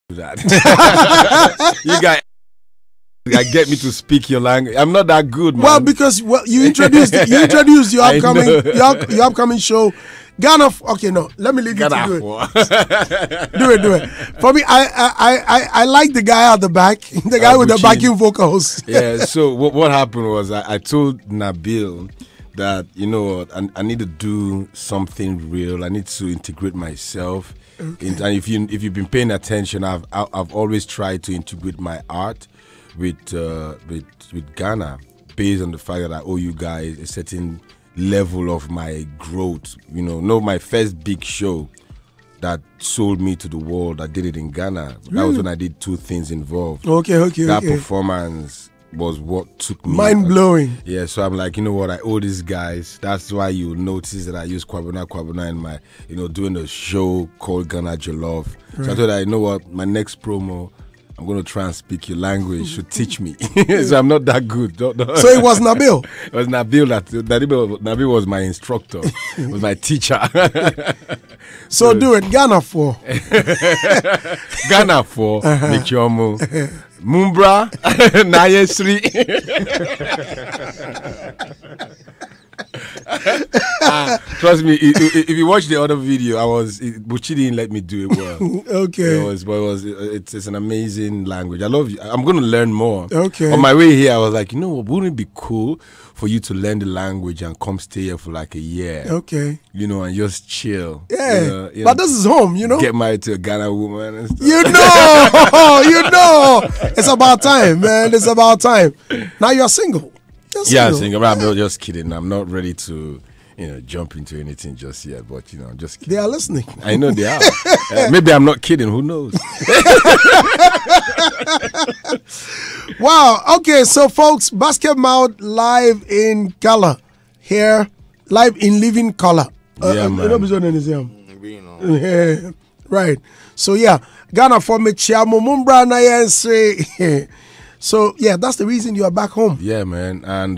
that. You guys get me to speak your language. I'm not that good, man. Well, because you introduced your upcoming show. Ghana. Okay, no, let me leave you to do it. do it. For me, I like the guy at the back, the guy with the backing vocals. Yeah. So what happened was I told Nabil that, you know, I need to do something real. I need to integrate myself. Okay. And if you've been paying attention, I've always tried to integrate my art with Ghana, based on the fact that I owe you guys a certain level of my growth. You know, my first big show that sold me to the world, I did it in Ghana. Really? That was when I did Two Things Involved. That performance was what took me mind-blowing. Yeah, so I'm like, you know what, I owe these guys. That's why you notice that I use Kwabena in my, you know, doing a show called Ghana Jollof. Right. So I thought, you know what, my next promo, I'm going to try and speak your language. Should teach me. So I'm not that good. So it was Nabil? It was Nabil. Nabil was my instructor. Was my teacher. So do it. Ghana 4. Ghana 4. Michomo. Mumbra. Nayesri. Trust me, if you watch the other video, Buchi didn't let me do it well. Okay. It's an amazing language. I love you. I'm going to learn more. Okay. On my way here, I was like, you know what, wouldn't it be cool for you to learn the language and come stay here for like a year? Okay. You know, and just chill. Yeah. But this is home, you know. Get married to a Ghana woman and stuff. You know. It's about time, man. It's about time. Now you're single. Yeah, I'm single. I'm just kidding. I'm not ready to, you know, jump into anything just yet. But, you know, I'm just kidding. They are listening. I know they are. Maybe I'm not kidding. Who knows? Wow. Okay, so folks, Basketmouth live in color here, live in living color. Yeah, man. Right. So yeah, Ghana for me, Chiamo Mumbra na yense. So yeah, that's the reason you are back home. Yeah, man. And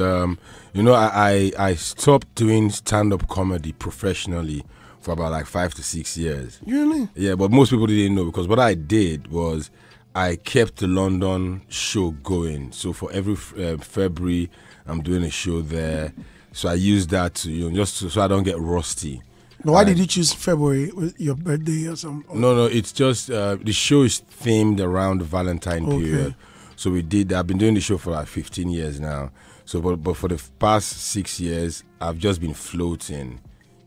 you know, I stopped doing stand-up comedy professionally for about like 5 to 6 years. Really? Yeah, but most people didn't know, because what I did was I kept the London show going. So for every February, I'm doing a show there. So I use that to, you know, so I don't get rusty. Now, why did you choose February, your birthday or something? No, it's just the show is themed around the Valentine period. So we did. I've been doing the show for like 15 years now. So, but for the past 6 years, I've just been floating,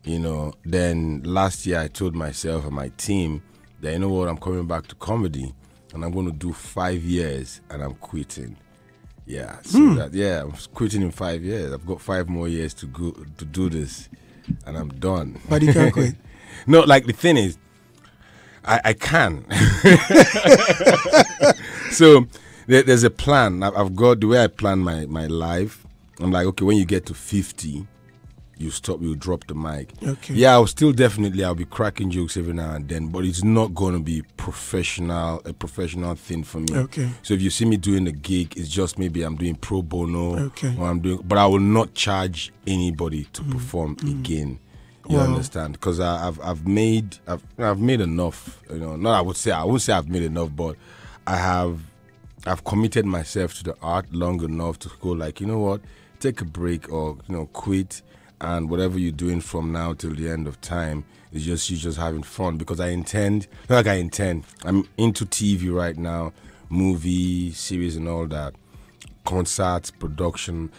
you know. Then last year, I told myself and my team that, you know what, I'm coming back to comedy, and I'm going to do 5 years, and I'm quitting. Yeah. So I'm quitting in 5 years. I've got 5 more years to go to do this, and I'm done. But you can't quit. No, like the thing is, I can. So. There's a plan. I've got the way I plan my life. I'm like, okay, when you get to 50, you stop, you drop the mic. Okay. Yeah, I'll be cracking jokes every now and then, but it's not going to be a professional thing for me. Okay. So if you see me doing a gig, it's just maybe I'm doing pro bono. Okay. Or but I will not charge anybody to perform again. You understand? Because I've made enough. You know, I won't say I've made enough, but I've committed myself to the art long enough to go like, you know what, take a break or, you know, quit, and whatever you're doing from now till the end of time is just you just having fun. Because I'm into TV right now, movie, series and all that, concerts, production.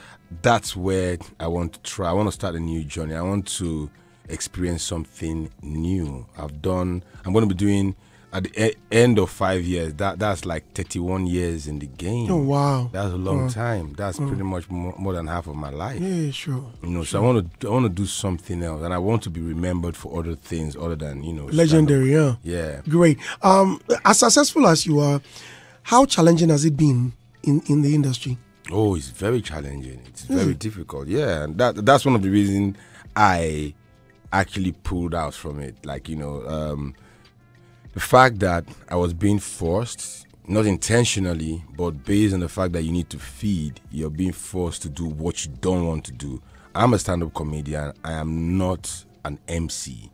That's where I want to try. I want to start a new journey. I want to experience something new. I'm going to be doing, at the end of 5 years, that's like 31 years in the game. Oh, wow. That's a long time. That's pretty much more than half of my life. Yeah, sure. You know, so I want to do something else, and I want to be remembered for other things other than, you know, legendary. Yeah. Yeah. Great. As successful as you are, how challenging has it been in the industry? Oh, it's very challenging. It's very difficult. Yeah, and that's one of the reasons I actually pulled out from it. Like, you know, the fact that I was being forced, not intentionally, but based on the fact that you need to feed, you're being forced to do what you don't want to do. I'm a stand-up comedian. I am not an MC.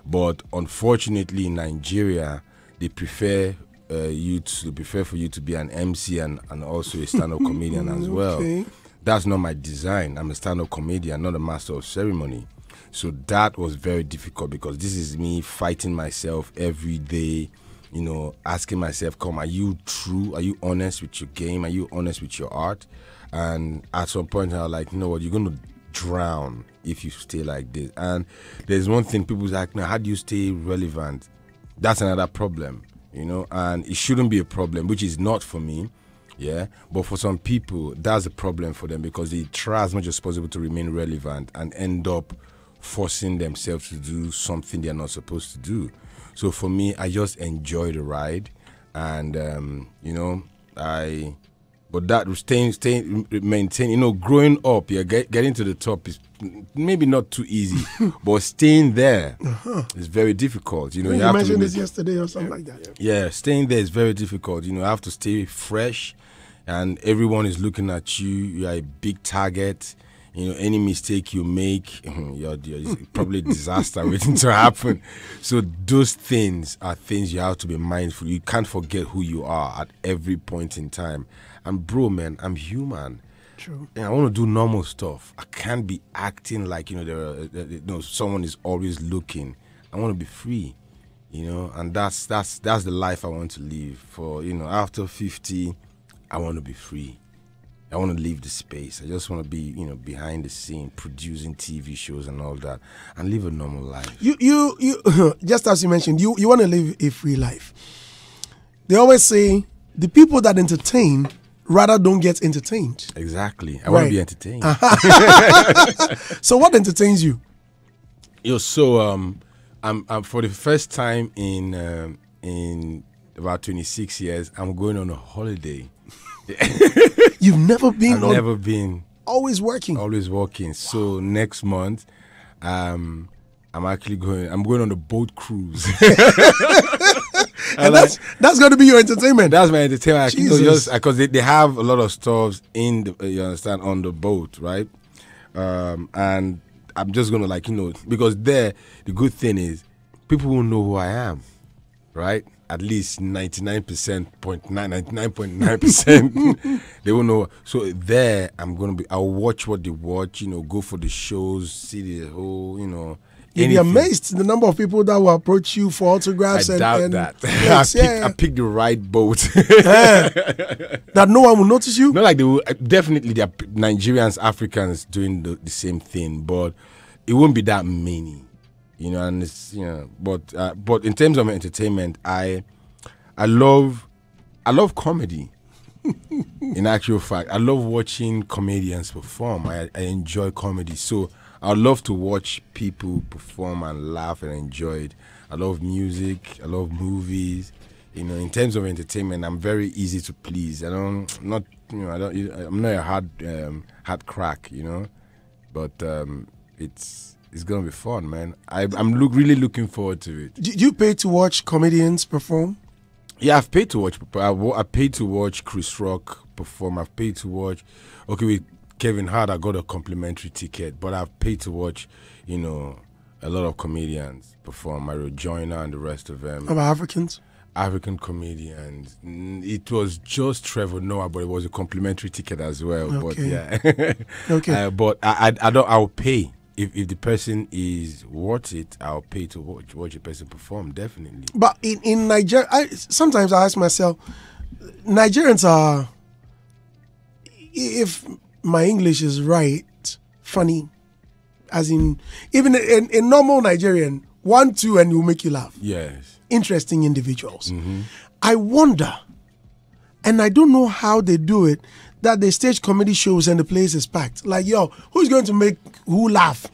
But unfortunately in Nigeria, they prefer prefer for you to be an MC and also a stand-up comedian as well. That's not my design. I'm a stand-up comedian, not a master of ceremony. So that was very difficult because this is me fighting myself every day, you know, asking myself, are you true? Are you honest with your game? Are you honest with your art? And at some point I was like, you know what, you're going to drown if you stay like this. And there's one thing people like, now, how do you stay relevant? That's another problem, you know, and it shouldn't be a problem, which is not for me. Yeah, but for some people, that's a problem for them because they try as much as possible to remain relevant and end up forcing themselves to do something they're not supposed to do. So for me, I just enjoy the ride, and you know, but that maintain, you know, growing up, getting to the top is maybe not too easy, but staying there is very difficult. You know, you mentioned this yesterday or something like that. Yeah, staying there is very difficult. You know, I have to stay fresh, and everyone is looking at you. You are a big target. You know, any mistake you make, you're probably a disaster waiting to happen. So those things are things you have to be mindful. You can't forget who you are at every point in time. And bro, man, I'm human. True. And I want to do normal stuff. I can't be acting like, you know, someone is always looking. I want to be free, you know, and that's the life I want to live. For, you know, after 50, I want to be free. I want to leave the space. I just want to be, you know, behind the scene, producing TV shows and all that, and live a normal life. You just as you mentioned, you want to live a free life. They always say the people that entertain rather don't get entertained. Exactly. I want to be entertained. So what entertains you? So I'm for the first time in about 26 years, I'm going on a holiday. You've never been? I've never been. Always working. Always working. Wow. So next month, I'm going on a boat cruise. And that's going to be your entertainment. That's my entertainment. Jesus. Because they have a lot of stuff in the, you understand, on the boat, right? And I'm just gonna, like, you know, because there the good thing is people will know who I am, right? At least 99.9%, they will know. So there, I'll watch what they watch, you know, go for the shows, see the whole, you know. You'd be amazed the number of people that will approach you for autographs. I doubt that. Yes, I picked the right boat. That no one will notice you? Not like they will. Definitely, there are Nigerians, Africans doing the same thing, but it won't be that many. You know, and it's, you know, but in terms of entertainment, I love comedy. In actual fact, I love watching comedians perform. I enjoy comedy, so I love to watch people perform and laugh and enjoy it. I love music. I love movies. You know, in terms of entertainment, I'm very easy to please. I'm not a hard crack. You know, but it's gonna be fun, man. I'm really looking forward to it. Do you pay to watch comedians perform? Yeah, I've paid to watch. I paid to watch Chris Rock perform. I've paid to watch. Okay, with Kevin Hart, I got a complimentary ticket, but I've paid to watch, you know, a lot of comedians perform. Mario Joyner and the rest of them. About Africans? African comedians. It was just Trevor Noah, but it was a complimentary ticket as well. Okay. But yeah, okay. But I'll pay. If the person is worth it, I'll pay to watch a person perform, definitely. But in Nigeria, sometimes I ask myself, Nigerians are, if my English is right, funny. As in, even in normal Nigerian, 1, 2, and it will make you laugh. Yes. Interesting individuals. Mm-hmm. I wonder, and I don't know how they do it, that they stage comedy shows and the place is packed. Like, yo, who's going to make who laugh?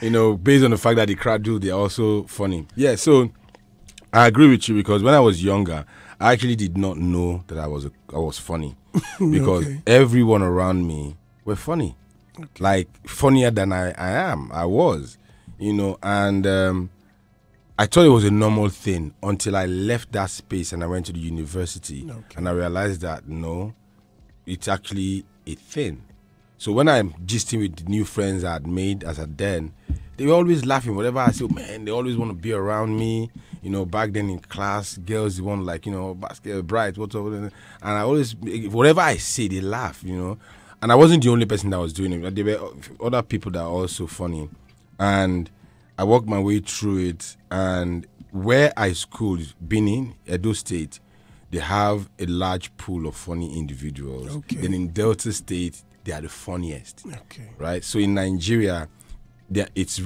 You know, based on the fact that the crowd they're also funny. Yeah, so I agree with you, because when I was younger, I actually did not know that I was funny. Because everyone around me were funny. Okay. Like, funnier than I was. You know, and I thought it was a normal thing until I left that space and I went to the university. Okay. And I realized that, no, it's actually a thing. So when I'm gisting with the new friends I had made as a then, they were always laughing. Whatever I say, man, they always want to be around me. You know, back then in class, girls, they want like, you know, basket, bright, whatever. And I always, whatever I say, they laugh, you know. And I wasn't the only person that was doing it. There were other people that are also funny. And I worked my way through it. And where I schooled, Benin, Edo State, they have a large pool of funny individuals. Okay. Then in Delta State, they are the funniest. Okay. Right? So in Nigeria, it's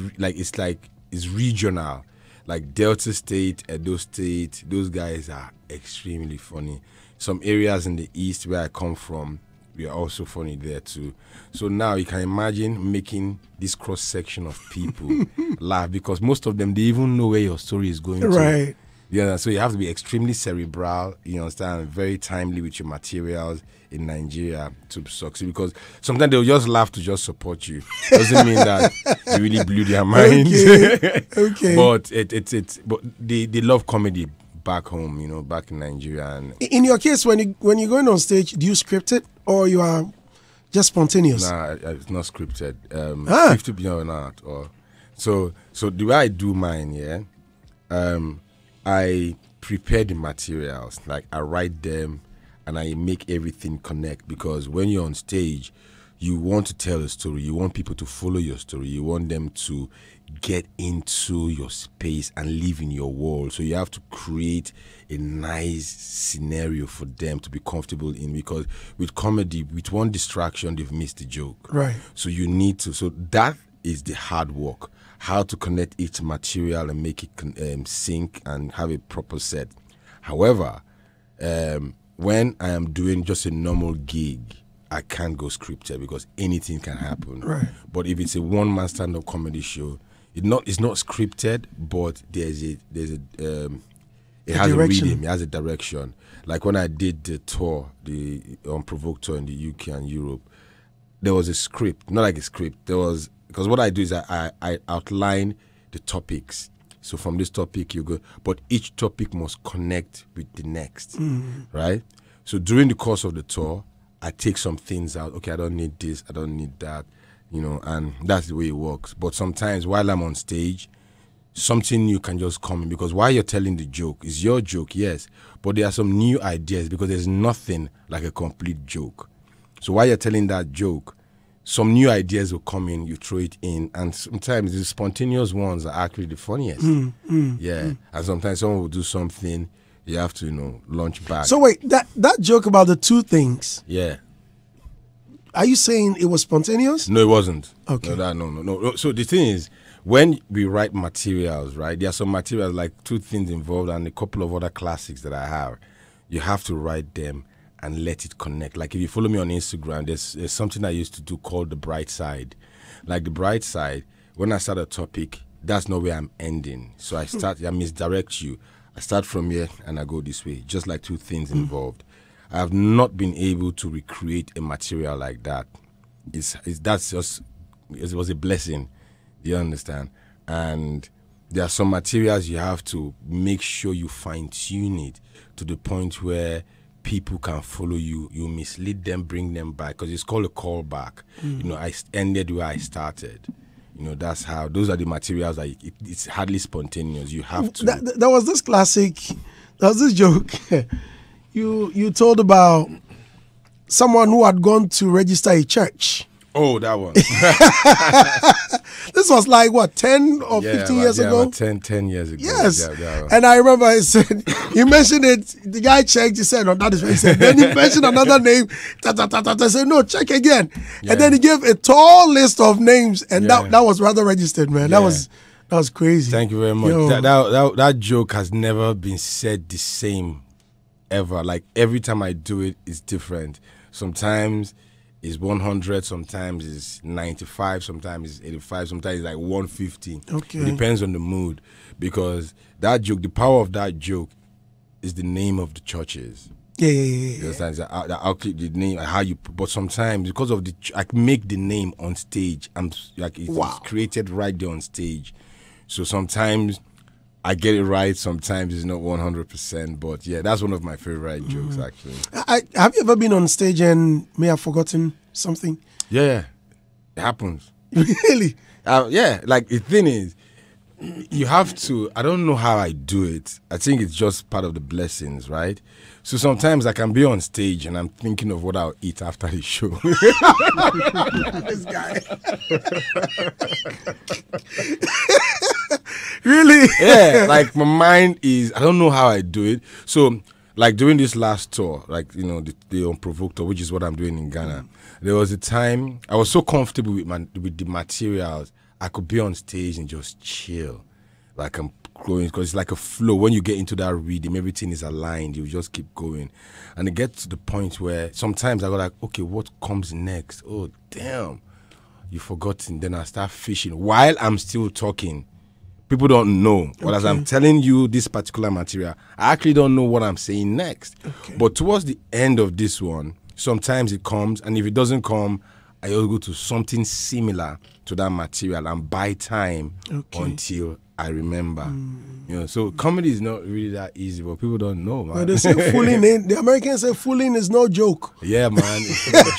regional. Like Delta State, Edo State, those guys are extremely funny. Some areas in the east where I come from, we are also funny there too. So now you can imagine making this cross section of people laugh, because most of them, they even know where your story is going to. Right. Yeah, so you have to be extremely cerebral, you understand, very timely with your materials in Nigeria to succeed, because sometimes they'll just laugh to just support you. Doesn't mean that you really blew their mind. Okay. But but they love comedy back home, you know, back in Nigeria. And in your case, when you're going on stage, do you script it or you are just spontaneous? Nah, it's not scripted. 50 not. Or so the way I do mine, yeah. I prepare the materials, like I write them and I make everything connect, because when you're on stage, you want to tell a story. You want people to follow your story. You want them to get into your space and live in your world. So you have to create a nice scenario for them to be comfortable in, because with comedy, with one distraction, they've missed the joke. Right. So you need to, so that is the hard work. How to connect each material and make it sync and have a proper set. However, when I am doing just a normal gig, I can't go scripted because anything can happen. Right. But if it's a one-man stand-up comedy show, it's not scripted, but it has a rhythm, it has a direction. Like when I did the tour, the Unprovoked tour in the UK and Europe, there was a script, not like a script. There was, because what I do is I outline the topics. So from this topic you go, but each topic must connect with the next, right? So during the course of the tour, I take some things out. Okay, I don't need this, I don't need that, you know, and that's the way it works. But sometimes while I'm on stage, something new can just come in, because while you're telling the joke, it's your joke, yes, but there are some new ideas, because there's nothing like a complete joke. So while you're telling that joke, some new ideas will come in, you throw it in, and sometimes the spontaneous ones are actually the funniest. And sometimes someone will do something, you have to, you know, launch back. So wait, that joke about the two things. Yeah. Are you saying it was spontaneous? No, it wasn't. Okay. No. So the thing is, when we write materials, right, there are some materials like Two Things Involved and a couple of other classics that I have. You have to write them and let it connect. Like if you follow me on Instagram, there's something I used to do called the bright side. Like the bright side, when I start a topic, that's not where I'm ending. So I misdirect you. I start from here and I go this way, just like Two Things Involved. I have not been able to recreate a material like that. It was a blessing. You understand? And there are some materials you have to make sure you fine tune it to the point where people can follow you. You mislead them, bring them back, because it's called a callback. You know, I ended where I started. You know, that's how, those are the materials that it's hardly spontaneous. You have to. There was this classic, there was this joke you told about someone who had gone to register a church. Oh, that one. This was like, what, 10 or 15 years ago? About 10 years ago. Yes. Yeah, and I remember he said, he mentioned it, the guy checked, he said, no, that is what he said. Then he mentioned another name, I said, no, check again. Yeah. And then he gave a tall list of names, and that was rather registered, man. Yeah. That was crazy. Thank you very much. That joke has never been said the same ever. Like every time I do it, it's different. Sometimes it's 100, sometimes it's 95, sometimes it's 85, sometimes it's like 150. Okay. It depends on the mood, because that joke, the power of that joke is the name of the churches. Yeah. You understand? I'll click the name, how you, but sometimes because of I make the name on stage. I'm like, it's created right there on stage. So sometimes I get it right, sometimes it's not 100%, but yeah, that's one of my favorite jokes, actually. Have you ever been on stage and may have forgotten something? Yeah, it happens. Really? Yeah, like the thing is, you have to. I don't know how I do it. I think it's just part of the blessings, right? So sometimes I can be on stage and I'm thinking of what I'll eat after the show. This guy. Really? Yeah, like my mind is. I don't know how I do it. So, like during this last tour, like the Unprovoked tour, which is what I'm doing in Ghana. There was a time I was so comfortable with the materials. I could be on stage and just chill, like I'm going, because it's like a flow. When you get into that rhythm, everything is aligned. You just keep going, and it gets to the point where sometimes I go like, okay, what comes next? Oh damn, you've forgotten. Then I start fishing while I'm still talking. People don't know, but as I'm telling you this particular material, I actually don't know what I'm saying next. But towards the end of this one, sometimes it comes, and if it doesn't come, I always go to something similar to that material and buy time until I remember. So comedy is not really that easy, but people don't know, man. But they say fooling ain't, the Americans say fooling is no joke. Yeah, man, it's not a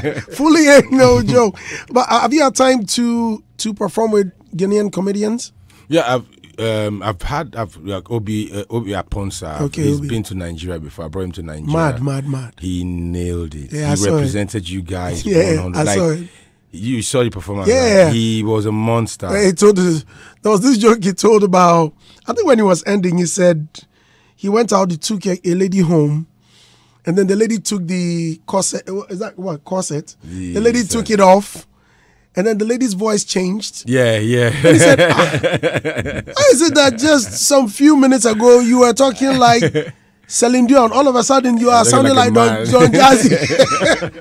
joke. Fooling ain't no joke. But have you had time to perform with Ghanaian comedians? Yeah, I've like Obi Aponsa. He's been to Nigeria before. I brought him to Nigeria. Mad. He nailed it. Yeah, he represented you guys. Yeah, I saw it. You saw the performance. Yeah, like, he was a monster. He told us, there was this joke he told about. I think when he was ending, he said he went out, he took a lady home, and then the lady took the corset. Is that what corset? The lady took it off. And then the lady's voice changed. Yeah. And he said, why is it that just some few minutes ago you were talking like Celine Dion? All of a sudden you are sounding like Don Jazzy.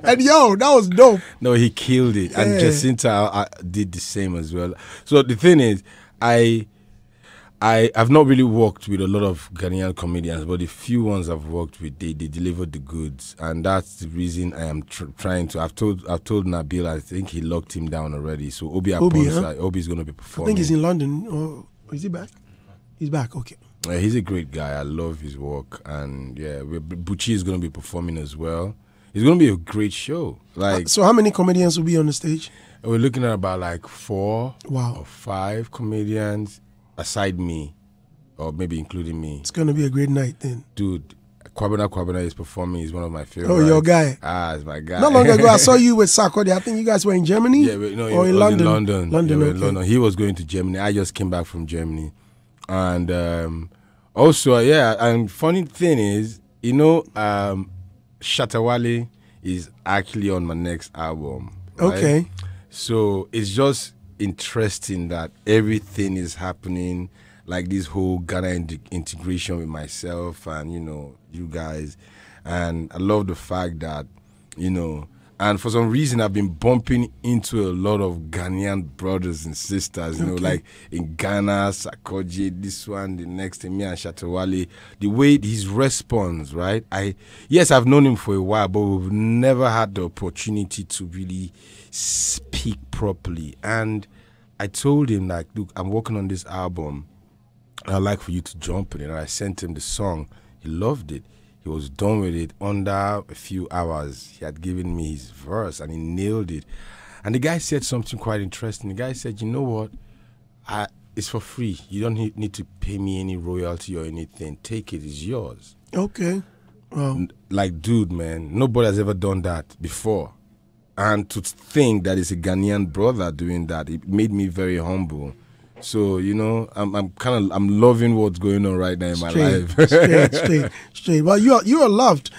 And that was dope. No, he killed it. And Jacinta did the same as well. So the thing is, I've not really worked with a lot of Ghanaian comedians, but the few ones I've worked with, they delivered the goods, and that's the reason I am trying to. I've told Nabil, I think he locked him down already. So Obi is going to be performing. I think he's in London. Or is he back? He's back. Okay. He's a great guy. I love his work, and Bucci is going to be performing as well. It's going to be a great show. Like, so how many comedians will be on the stage? We're looking at about like 4 or 5 comedians. Aside me, or maybe including me. It's going to be a great night then. Dude, Kwabena is performing. He's one of my favorites. Oh, your guy. It's my guy. Not long ago, I saw you with Sarkodie. I think you guys were in Germany? Yeah, or in London? In London. Okay. London. He was going to Germany. I just came back from Germany. And also, and funny thing is, Shatawale is actually on my next album. Right? Okay. So it's just interesting that everything is happening, like this whole Ghana integration with myself and you guys, and I love the fact that and for some reason I've been bumping into a lot of Ghanaian brothers and sisters, like in Ghana, Sarkodie, this one, the next, me and Shatawale. The way his response, right? I've known him for a while, but we've never had the opportunity to really speak properly. And I told him, like, look, I'm working on this album. I'd like for you to jump in it. And I sent him the song. He loved it. He was done with it under a few hours. He had given me his verse and he nailed it. And the guy said something quite interesting. The guy said, you know what? It's for free. You don't need to pay me any royalty or anything. Take it. It's yours. Okay. Wow. Like, dude, man, nobody has ever done that before. And to think that it's a Ghanaian brother doing that, it made me very humble. So, I'm loving what's going on right now in my life. Straight. Well, you are loved.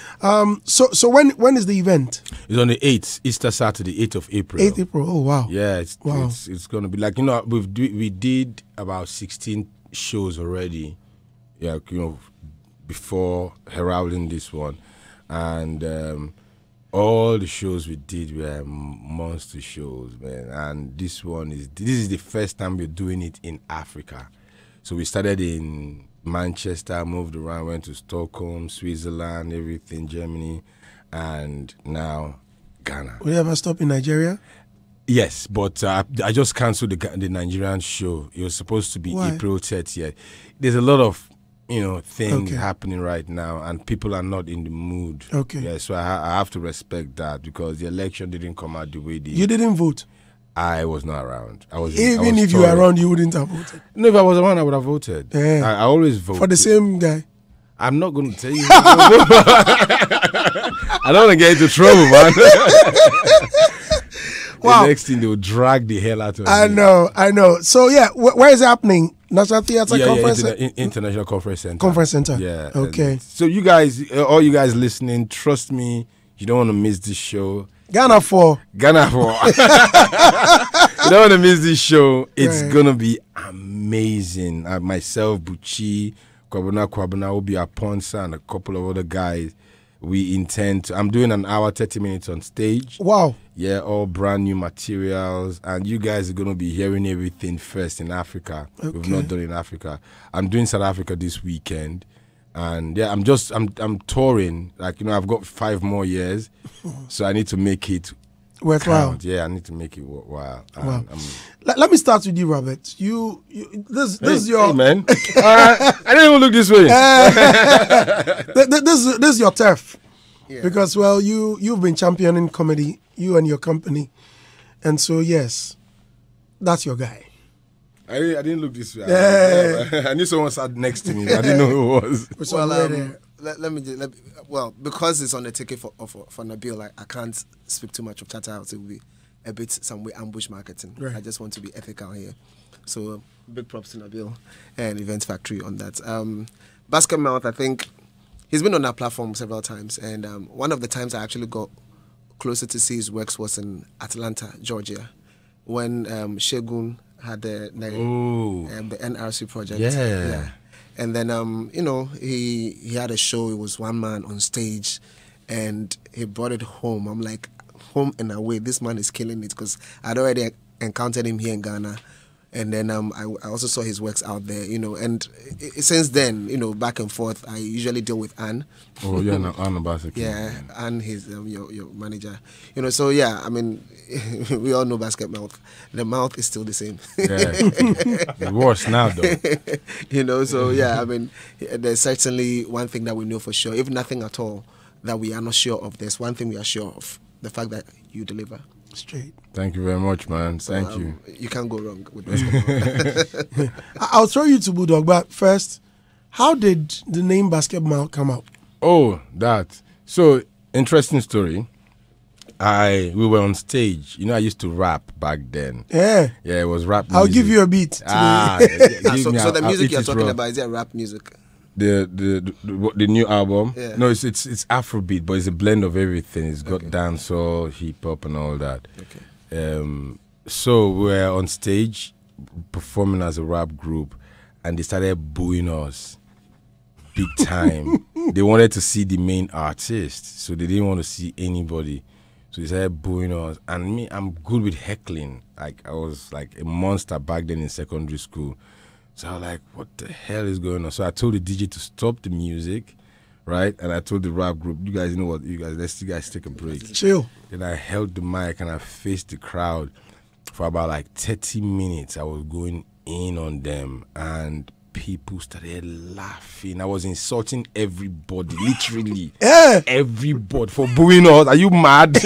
So when is the event? It's on the 8th, Easter Saturday, 8th of April. 8th April. Oh wow. Yeah, it's going to be like, we did about 16 shows already. Yeah, before heralding this one, and all the shows we did were monster shows, man. And this is the first time we're doing it in Africa. So we started in Manchester, moved around, went to Stockholm, Switzerland, everything, Germany, and now Ghana. Will you ever stop in Nigeria? Yes, but I just cancelled the Nigerian show. It was supposed to be April 30th. There's a lot of things happening right now, and people are not in the mood. Okay. Yeah, so I have to respect that because the election didn't come out the way they. You didn't vote? I was not around. Even if you were around, you wouldn't have voted. No, if I was around, I would have voted. Yeah. I always vote for the same guy. I'm not going to tell you. I don't want to get into trouble, man. Wow. The next thing, they will drag the hell out of me. I know. So, yeah, where is it happening? National Theatre Conference? International Conference Center. Conference Center. Yeah. Okay. So you guys, all you guys listening, trust me, you don't want to miss this show. Ghana 4. You don't want to miss this show. It's going to be amazing. Myself, Buchi, Kwabena, Obi Aponsa, and a couple of other guys. We intend to, I'm doing an hour, 30 minutes on stage. Wow. Yeah, all brand new materials. And you guys are going to be hearing everything first in Africa. Okay. We've not done in Africa. I'm doing South Africa this weekend. And yeah, I'm touring. Like, I've got 5 more years. So I need to make it worthwhile. Count. Yeah, I need to make it worthwhile. Wow. Let me start with you, Robert. This is your... Hey, man. I didn't even look this way. This is your turf. Yeah. Because, well, you've been championing comedy, you and your company. And so, yes, that's your guy. I didn't look this way. Yeah. I knew someone sat next to me, but I didn't know who it was. Well, because it's on the ticket for Nabil, I can't speak too much of Tata House. It will be a bit some way ambush marketing. Right. I just want to be ethical here. So big props to Nabil and Event Factory on that. Basketmouth, I think he's been on our platform several times, and one of the times I actually got closer to see his works was in Atlanta, Georgia, when Shegun had the NRC project. Yeah. And then, he had a show. It was one man on stage, and he brought it home. I'm like, home and away. This man is killing it, because I'd already encountered him here in Ghana. And then I also saw his works out there, and since then, back and forth, I usually deal with Anne. Oh, yeah, Anne Basketmouth. Yeah, Anne, he's your manager. So yeah, I mean, we all know Basketmouth. The mouth is still the same. Yeah, it's worse now, though. So yeah, I mean, there's certainly one thing that we know for sure, if nothing at all, that we are not sure of. There's one thing we are sure of: the fact that you deliver. Straight. Thank you very much, man. Thank you. You can't go wrong with basketball. I'll throw you to Bulldog, but first, how did the name Basketmouth come out? Oh, that. So, interesting story. We were on stage. I used to rap back then. Yeah. Yeah, it was rap music. I'll give you a beat. So the music you're talking about, is it rap music? The new album? Yeah. No, it's Afrobeat, but it's a blend of everything. It's got dancehall, hip hop, and all that. Okay. So we were on stage performing as a rap group, and they started booing us big time. They wanted to see the main artist, so they didn't want to see anybody. So they started booing us. And me, I'm good with heckling. Like, I was like a monster back then in secondary school. So I was like, what the hell is going on? So I told the DJ to stop the music, right? And I told the rap group, you guys know what, let's take a break. Chill. Then I held the mic and I faced the crowd for about like 30 minutes. I was going in on them, and people started laughing. I was insulting everybody, literally. Yeah. Everybody for booing us. Are you mad?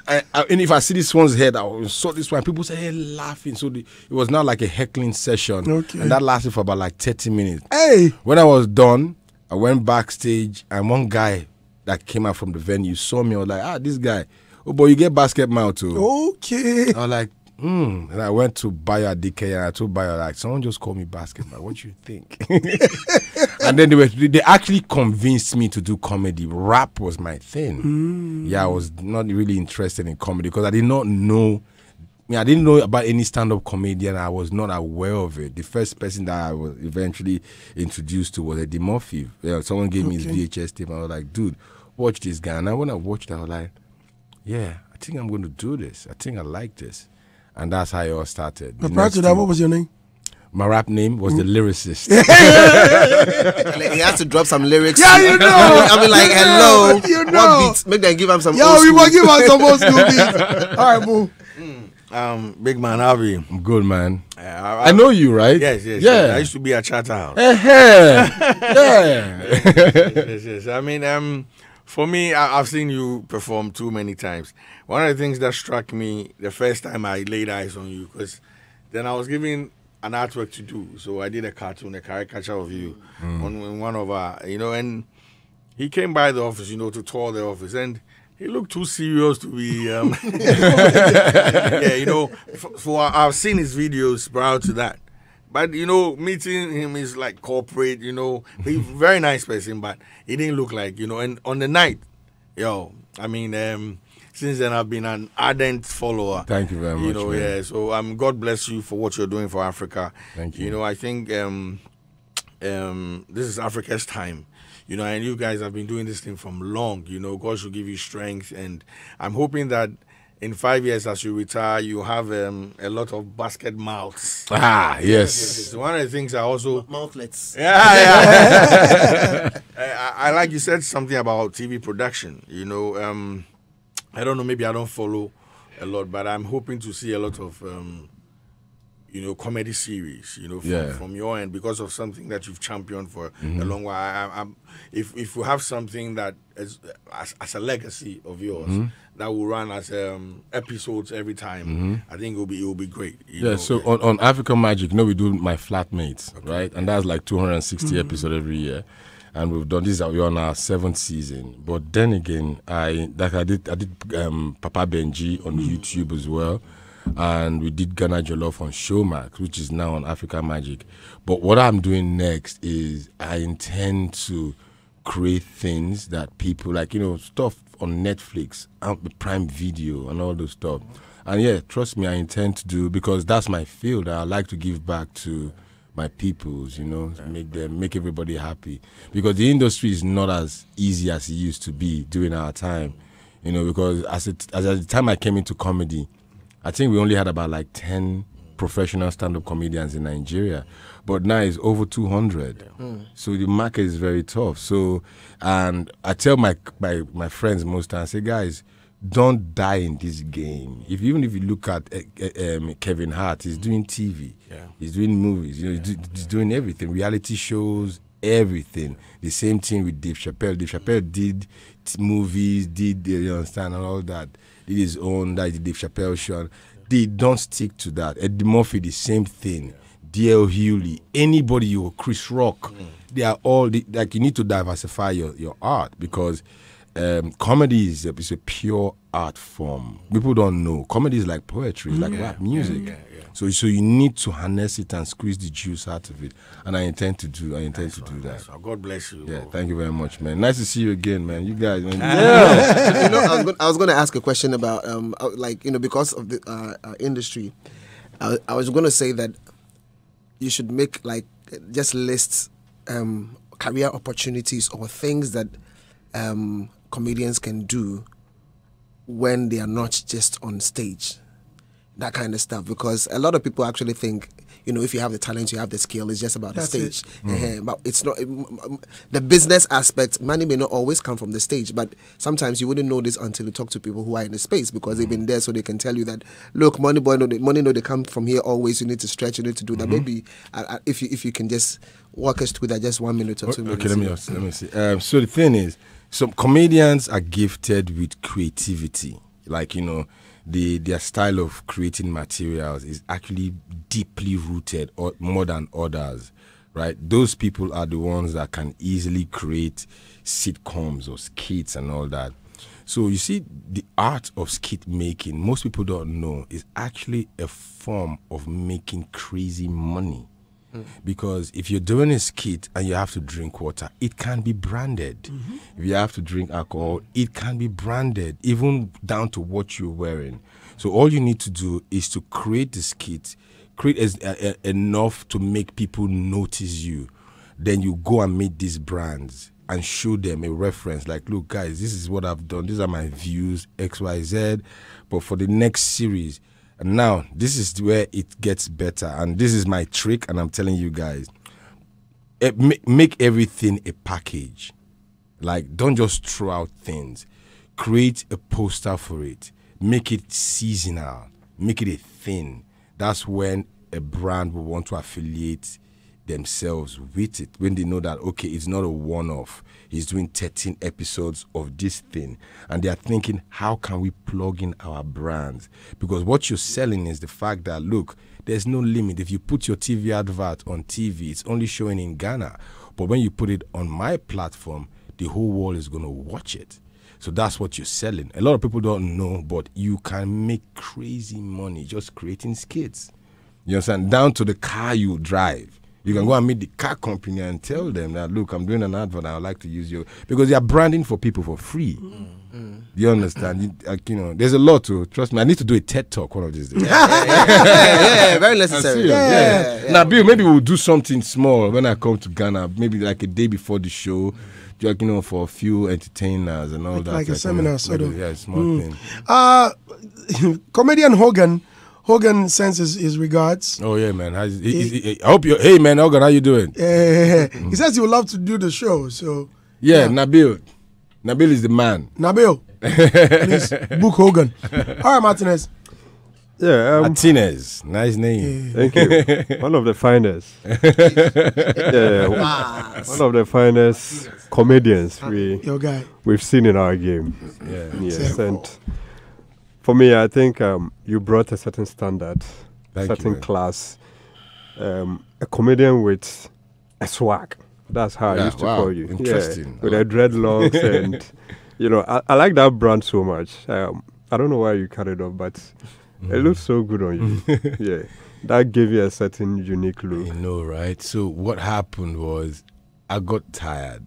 And if I see this one's head, I will insult this one. People say, hey, laughing. So it was not like a heckling session. Okay. And that lasted for about like 30 minutes. Hey. When I was done, I went backstage, and one guy that came out from the venue saw me. I was like, this guy. Oh, boy, you get Basketmouth too. Okay. I was like, And I went to Bayo DK, and I told Bayo, like, someone just called me Basketmouth. What do you think? And then they actually convinced me to do comedy. Rap was my thing. Yeah, I was not really interested in comedy because I did not know. I didn't know about any stand-up comedian. I was not aware of it. The first person that I was eventually introduced to was Eddie Murphy. Someone gave me his VHS tape, and I was like, dude, watch this guy. And when I watched it, I was like, yeah, I think I'm going to do this. I think I like this. And that's how it all started. But prior to that, what was your name? My rap name was The Lyricist. He has to drop some lyrics. Yeah, you know. I mean, like, hello. You know. What beats? Make them give him some Yo, old we school. will give us some old school beats. All right, boo. Big man, how are you? I'm good, man. I know you, right? Yes. Yeah. I used to be at Charterhouse. Yeah. Yes. I mean, For me, I've seen you perform too many times. One of the things that struck me the first time I laid eyes on you, because then I was given an artwork to do. So I did a caricature of you on one of our, and he came by the office, to tour the office, and he looked too serious to be, for I've seen his videos prior to that. But, meeting him is like corporate, he's a very nice person, but he didn't look like, and on the night, since then I've been an ardent follower. Thank you very much, man. Yeah, so God bless you for what you're doing for Africa. Thank you. I think this is Africa's time. And you guys have been doing this thing from long. God should give you strength, and I'm hoping that in 5 years, as you retire, you have a lot of Basketmouths. Ah, yes. So one of the things I also... Mouthlets. Yeah. I like you said something about TV production. I don't know, maybe I don't follow a lot, but I'm hoping to see a lot of, comedy series, from your end, because of something that you've championed for a long while. If you have something that is as a legacy of yours, that will run as episodes every time, I think it will be great. So on African Magic, we do My Flatmates, right? And that's like 260 episodes every year. And we've done this, we're on our 7th season. But then again, I did Papa Benji on YouTube as well. And we did Ghana Jollof on Showmax, which is now on Africa Magic. But what I'm doing next is I intend to create things that people like, stuff on Netflix, Prime Video, and all those stuff. And yeah, trust me, I intend to do, because that's my field. I like to give back to my peoples, make everybody happy. Because the industry is not as easy as it used to be during our time, because as at the time I came into comedy, I think we only had about like 10 professional stand-up comedians in Nigeria, but now it's over 200. So the market is very tough. So, and I tell my friends most times, I say, guys, don't die in this game. Even if you look at Kevin Hart, he's doing TV, he's doing movies, he's doing everything, reality shows, everything. The same thing with Dave Chappelle. Dave Chappelle did movies, you understand, and all that. Did his own, that Dave Chappelle show. They don't stick to that. Eddie Murphy, the same thing. D.L. Hewley, anybody, Chris Rock, they are all, like, you need to diversify your art, because comedy is a pure art form. People don't know. Comedy is like poetry, it's like rap music. So you need to harness it and squeeze the juice out of it. And I intend to do that. God bless you. Yeah, thank you very much, man. Nice to see you again, man. You guys, man. I was going to ask a question about, because of the industry. I was going to say that you should make, just list career opportunities or things that comedians can do when they are not just on stage. That kind of stuff, because a lot of people actually think, if you have the talent, you have the skill, it's just about the stage. But it's not. The business aspect, money may not always come from the stage, but sometimes you wouldn't know this until you talk to people who are in the space, because they've been there, so they can tell you that, look, money they come from here always. You need to stretch, you need to do that. Maybe if you can just walk us through that, just 1 minute or 2 minutes. Okay, let me see. So the thing is, some comedians are gifted with creativity, their style of creating materials is actually deeply rooted, or more than others, right? Those people are the ones that can easily create sitcoms or skits and all that. So you see, the art of skit making, most people don't know, is actually a form of making crazy money. Because if you're doing a skit and you have to drink water, it can be branded. If you have to drink alcohol, it can be branded, even down to what you're wearing. So all you need to do is to create the skit, enough to make people notice you. Then you go and meet these brands and show them a reference, like, look, guys, this is what I've done. These are my views, X, Y, Z. But for the next series, and now, this is where it gets better. And this is my trick, and I'm telling you guys, make everything a package. Don't just throw out things. Create a poster for it. Make it seasonal. Make it a thing. That's when a brand will want to affiliate themselves with it when they know that, okay, it's not a one-off. He's doing 13 episodes of this thing. And they are thinking, how can we plug in our brands? Because what you're selling is the fact that, look, there's no limit. If you put your TV advert on TV, it's only showing in Ghana. But when you put it on my platform, the whole world is going to watch it. So that's what you're selling. A lot of people don't know, but you can make crazy money just creating skits. You understand? Down to the car you drive. You can go and meet the car company and tell them that, look, I'm doing an advert and I would like to use your... Because they are branding for people for free. You understand? There's a lot to... Trust me, I need to do a TED Talk one of these days. Yeah, very necessary. Yeah. Now, Bill, maybe we'll do something small when I come to Ghana, maybe like a day before the show, for a few entertainers and all that. Like a seminar, sort of. Yeah, small thing. Comedian Hogan sends his regards. Oh yeah, man. I hope you. Hey, man, Hogan, how you doing? He says he would love to do the show. So yeah. Nabil is the man. Nabil, please book Hogan. All right, Martinez. Yeah, Martinez, nice name. Thank you. One of the finest. One of the finest comedians we've seen in our game. Yes, and for me, I think you brought a certain standard, certain class. A comedian with a swag. That's how I used to call you. Interesting. With the dreadlocks and I like that brand so much. I don't know why you cut it off, but it looks so good on you. Yeah. That gave you a certain unique look. You know, right? So what happened was I got tired.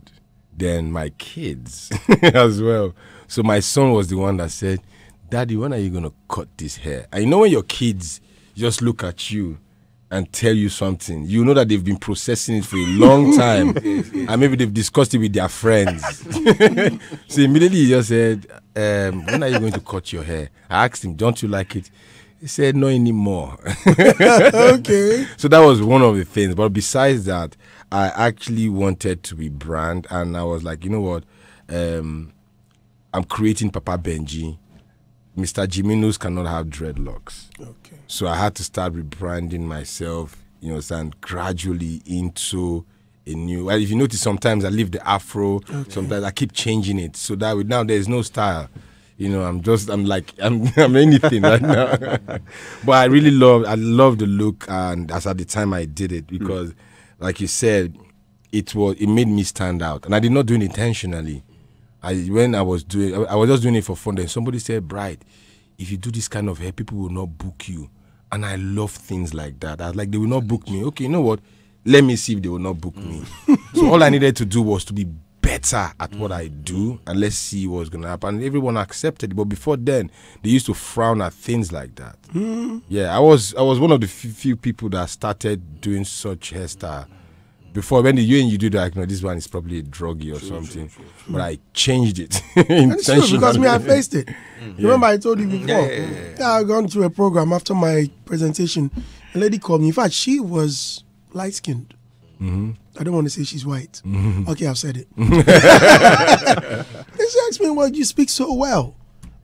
Then my kids as well. So my son was the one that said, Daddy, when are you going to cut this hair? And when your kids just look at you and tell you something, you know that they've been processing it for a long time. And maybe they've discussed it with their friends. So immediately he just said, when are you going to cut your hair? I asked him, don't you like it? He said, no anymore. Okay. So that was one of the things. But besides that, I actually wanted to be brand. And I was like, you know what? I'm creating Papa Benji. Mr. Jiminus cannot have dreadlocks. Okay. So I had to start rebranding myself, and gradually into a new... Well, if you notice, sometimes I leave the afro. Okay. Sometimes I keep changing it. So that now there's no style. I'm anything right now. But I really love the look, and as at the time I did it, because like you said, it made me stand out. And I did not do it intentionally. I was just doing it for fun. Then somebody said, Bright, if you do this kind of hair, people will not book you. And I love things like that. I was like, they will not book me. Okay, you know what? Let me see if they will not book me. So all I needed to do was to be better at what I do, and let's see what's going to happen. And everyone accepted it. But before then, they used to frown at things like that. Yeah, I was one of the few people that started doing such hairstyle. Before, when you do that, this one is probably a druggie or something. True. But I changed it. It's true, because I faced it. Remember I told you before? I gone to a program after my presentation. A lady called me. In fact, she was light-skinned. I don't want to say she's white. Okay, I've said it. And she asked me, well, you speak so well.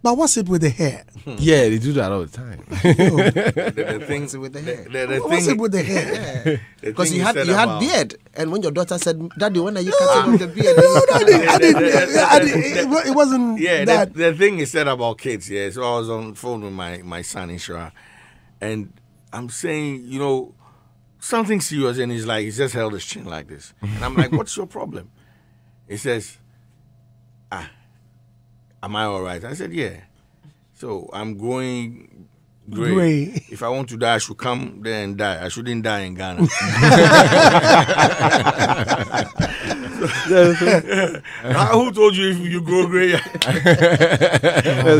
But what's it with the hair? Yeah, they do that all the time. The things with the hair. What's it with the hair? Because you had beard, and when your daughter said, "Daddy, when are you cutting off the beard?" It wasn't that. The thing is said about kids. Yeah, so I was on the phone with my son Ishra, and I'm saying, something serious, and he's like, he just held his chin like this, and I'm like, "What's your problem?" He says, am I all right? I said, yeah. So I'm growing gray. If I want to die, I should come there and die. I shouldn't die in Ghana. Who told you if you grow gray?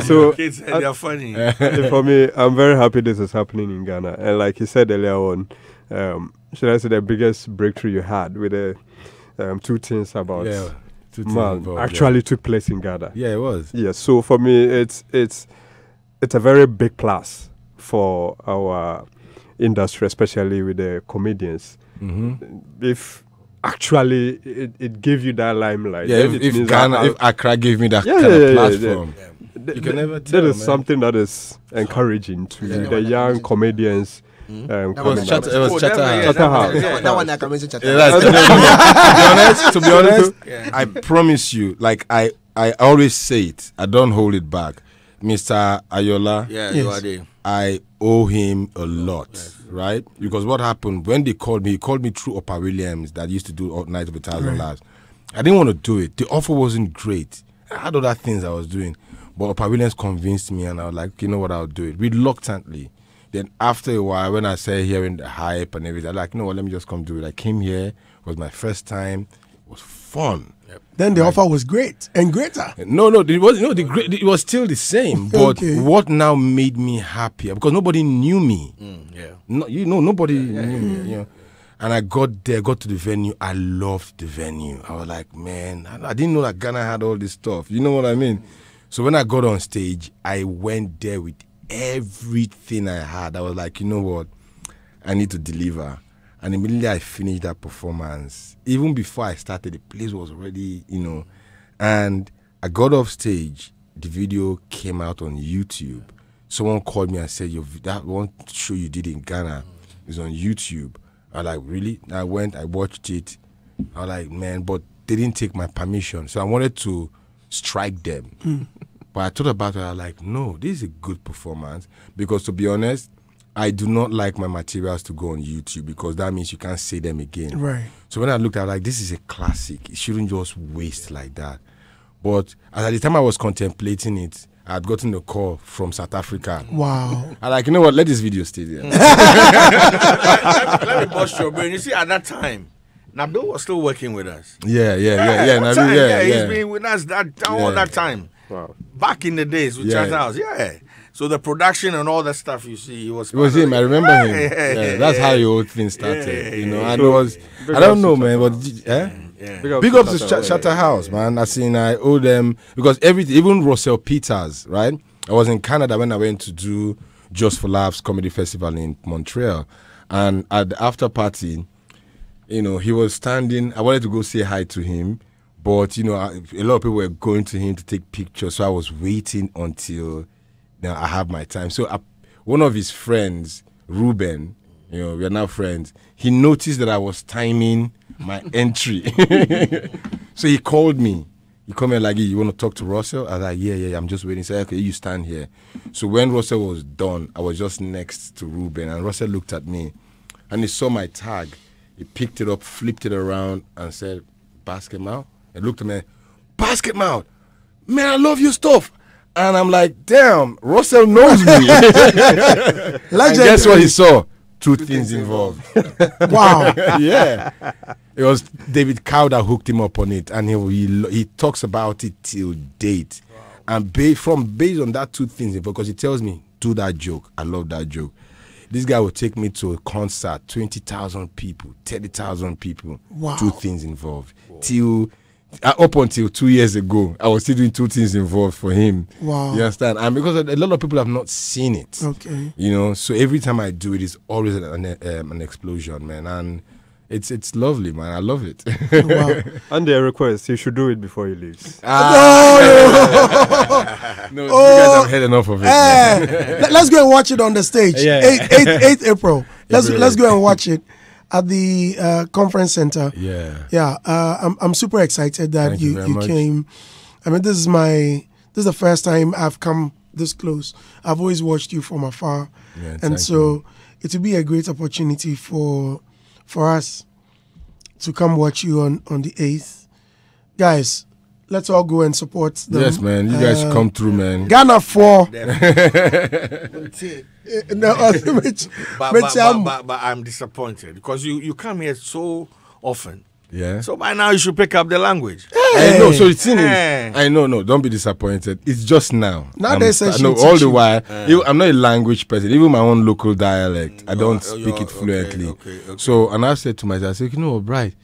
So kids, they're funny. For me, I'm very happy this is happening in Ghana. And like you said earlier on, should I say the biggest breakthrough you had with the two things about... Yeah. Actually took place in Ghana. Yeah, it was. Yeah, so for me, it's a very big plus for our industry, especially with the comedians. If actually it gave you that limelight. Yeah, if Accra gave me that kind of platform. You can never tell. That is something that is encouraging to the young comedians It was Chatterhouse. That one I can mention To be honest, I promise you, like I always say it, I don't hold it back. Mr. Ayola, you are there. I owe him a lot, right? Because what happened when he called me through Opa Williams that used to do all Night of 1,000 Lives. I didn't want to do it. The offer wasn't great. I had other things I was doing. But Opa Williams convinced me, and I was like, you know what, I'll do it. Reluctantly. Then after a while, when I started hearing the hype and everything, I was like, no, let me just come do it. I came here. It was my first time. It was fun. Then the offer was great and greater. No, it was still the same. But what now made me happier? Because nobody knew me. Nobody knew me. You know. And I got there, got to the venue. I loved the venue. I was like, man, I didn't know that Ghana had all this stuff. You know what I mean? So when I got on stage, I went there with everything I had. I was like, you know what? I need to deliver. And immediately I finished that performance. Even before I started, the place was already, and I got off stage. The video came out on YouTube. Someone called me and said, that one show you did in Ghana is on YouTube. I was like, really? I went, I watched it. I was like, man, but they didn't take my permission. So I wanted to strike them. But I thought about it. I was like, no, this is a good performance. Because to be honest, I do not like my materials to go on YouTube because that means you can't say them again. Right. So when I looked at it, like, this is a classic. It shouldn't just waste like that. But at the time I was contemplating it, I had gotten a call from South Africa. Wow. I like, you know what, let this video stay there. Let me bust your brain. You see, at that time, Nabil was still working with us. Yeah. He's been with us all that time. Wow. Back in the days with Chatterhouse, So the production and all that stuff you see, it was him. I remember him. That's how the whole thing started. And it was, I don't know, man, but big up to Chatterhouse, man. I owe them because everything, even Russell Peters, right? I was in Canada when I went to do Just for Laughs Comedy Festival in Montreal, and at the after party, he was standing. I wanted to go say hi to him, but a lot of people were going to him to take pictures, so I was waiting until I have my time. So one of his friends, Ruben, we are now friends. He noticed that I was timing my entry. So he called me. He called me like, you want to talk to Russell? I was like, yeah, I'm just waiting. He said, okay, you stand here. So when Russell was done, I was just next to Ruben. And Russell looked at me and he saw my tag. He picked it up, flipped it around and said, Basketmouth? And looked at me, Basketmouth, man, I love your stuff. And I'm like, damn, Russell knows me. And guess what he saw? Two things involved. Wow. Yeah. It was David Cow that hooked him up on it. And he talks about it till date. Wow. And based on that two things, because he tells me, do that joke. I love that joke. This guy would take me to a concert, 20,000 people, 30,000 people. Wow. Two things involved. Up until 2 years ago, I was still doing two things involved for him. Wow. You understand? And because a lot of people have not seen it. Okay. So every time I do it, it's always an explosion, man. And it's lovely, man. I love it. Wow. And their request, you should do it before he leaves. No, you guys have had enough of it. Let's go and watch it on the stage. 8th April. Let's go and watch it at the conference center. I'm super excited that you came. I mean, this is the first time I've come this close. I've always watched you from afar, and so it will be a great opportunity for us to come watch you on the 8th. Guys, let's all go and support them. Yes, man. You guys come through, man. Ghana 4. But I'm disappointed because you come here so often. Yeah. So by now you should pick up the language. I know. So it's in it. I know. No, don't be disappointed. It's just now. Now they say all the while. I'm not a language person. Even my own local dialect, I don't speak it fluently. Okay. So, and I said to myself, I said, Bright,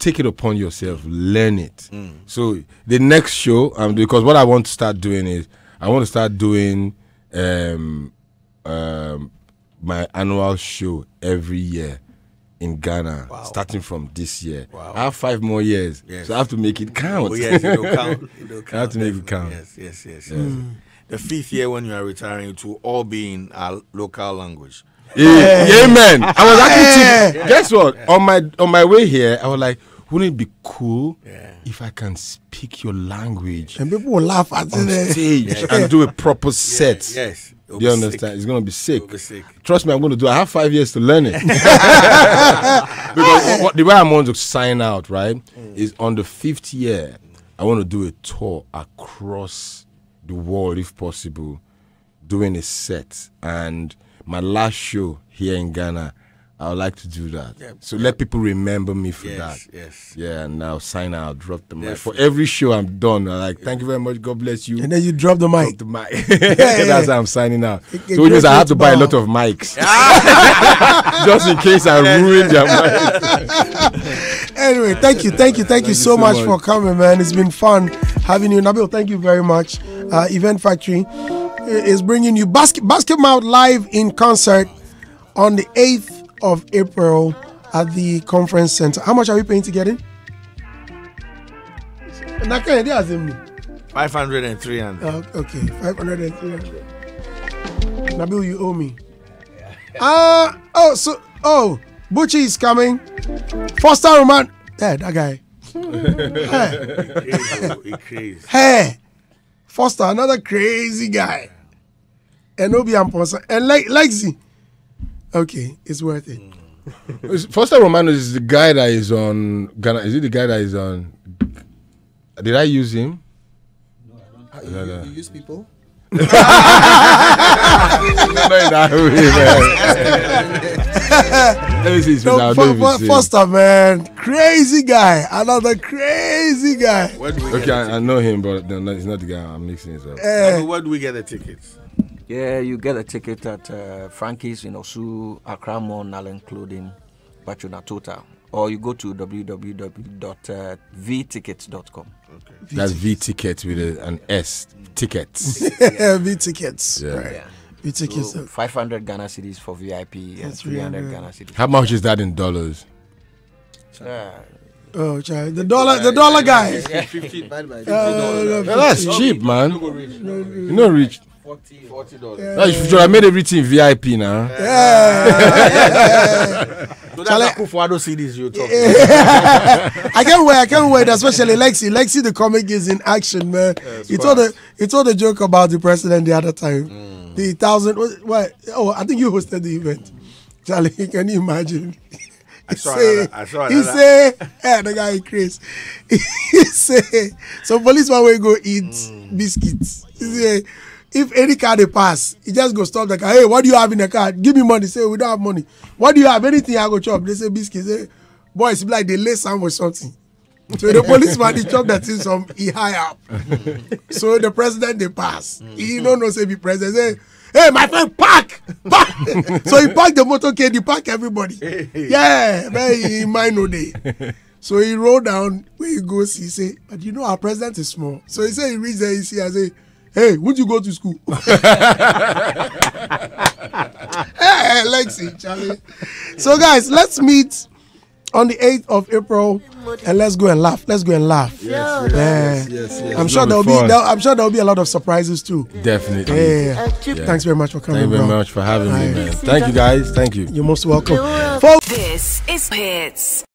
take it upon yourself, learn it. So the next show, because what I want to start doing is I want to start doing my annual show every year in Ghana, starting from this year. Wow. I have 5 more years, so I have to make it count. Oh, yes, it'll count. I have to make it count. Yes. The 5th year when you are retiring, it will all be in our local language. Yeah, man. I was actually guess what? On my way here, I was like, wouldn't it be cool if I can speak your language and people will laugh at on stage and do a proper set? Yes. Do you understand? Sick. It's gonna be sick. Trust me, I'm gonna do. I have 5 years to learn it. Because the way I'm going to sign out, right, is on the 5th year. I want to do a tour across the world, if possible, doing a set. And my last show here in Ghana, I would like to do that. So let people remember me for that. Yes. Yeah, and now sign out, drop the mic. For every show I'm done, I'm like, thank you very much, God bless you. And then you drop the mic. That's how I'm signing out. So which means I have to buy a lot of mics. Just in case I ruin their mic. Anyway, thank you so much for coming, man. It's been fun having you. Nabil, thank you very much. Event Factory is bringing you Basketmouth live in concert on the 8th of April at the conference center. How much are we paying to get in? 500 and 300. Okay, 500 and 300. Nabil, you owe me. Butchie is coming. Foster Roman. Hey, that guy. Hey, Foster, another crazy guy. And Obi Amponsa and Lexi. Okay, it's worth it. Foster Romano is the guy that is on Ghana. Is it the guy that is on? Did I use him? No. You use people? Foster, man, crazy guy, another crazy guy. Okay, I know him, but no, it's not the guy. I'm mixing it up. Where do we get the tickets? Yeah, you get a ticket at Frankie's in Osu, Accra Mall, Nalen Clothing, Bachuna Total. Or you go to www.vtickets.com. Okay. That's V-Tickets with an S. Tickets. V-Tickets. Yeah. Right. Yeah. V-Tickets. So 500 Ghana cedis for VIP and 300 Ghana cedis. How much is that in dollars? Oh, child. The dollar guy. $50. That's cheap, man. You know, rich. $40. You should have made everything VIP now. Yeah. So that's Akufo-Addo CDs you're talking I can't wait, especially Lexi. Lexi, the comic is in action, man. He told a joke about the president the other time. The 1,000. What? Oh, I think you hosted the event. Charlie, can you imagine? I saw another. He say, the guy Chris. He say, so policeman will go eat biscuits. He say, if any car they pass, he just go stop the car. Hey, what do you have in the car? Give me money. Say, we don't have money. What do you have? Anything I go chop. They say biscuits. Say, boys, be like they lay some or something. So the policeman they chop that thing some he high up. So the president they pass. He don't know say be president. Say, hey, my friend, park. So he parked the motorcade. He park everybody. Yeah, man, he might know day. So he rolled down. Where he goes, he say, but you know our president is small. So he say he reads there. He see, I say, hey, would you go to school? Hey, Lexi, Charlie. So guys, let's meet on the 8th of April and let's go and laugh. Yes. I'm sure there'll be a lot of surprises too. Definitely. Thanks very much for coming. Thank you very much for having me, man. Thank you guys. Thank you. You're most welcome. This is Hitz.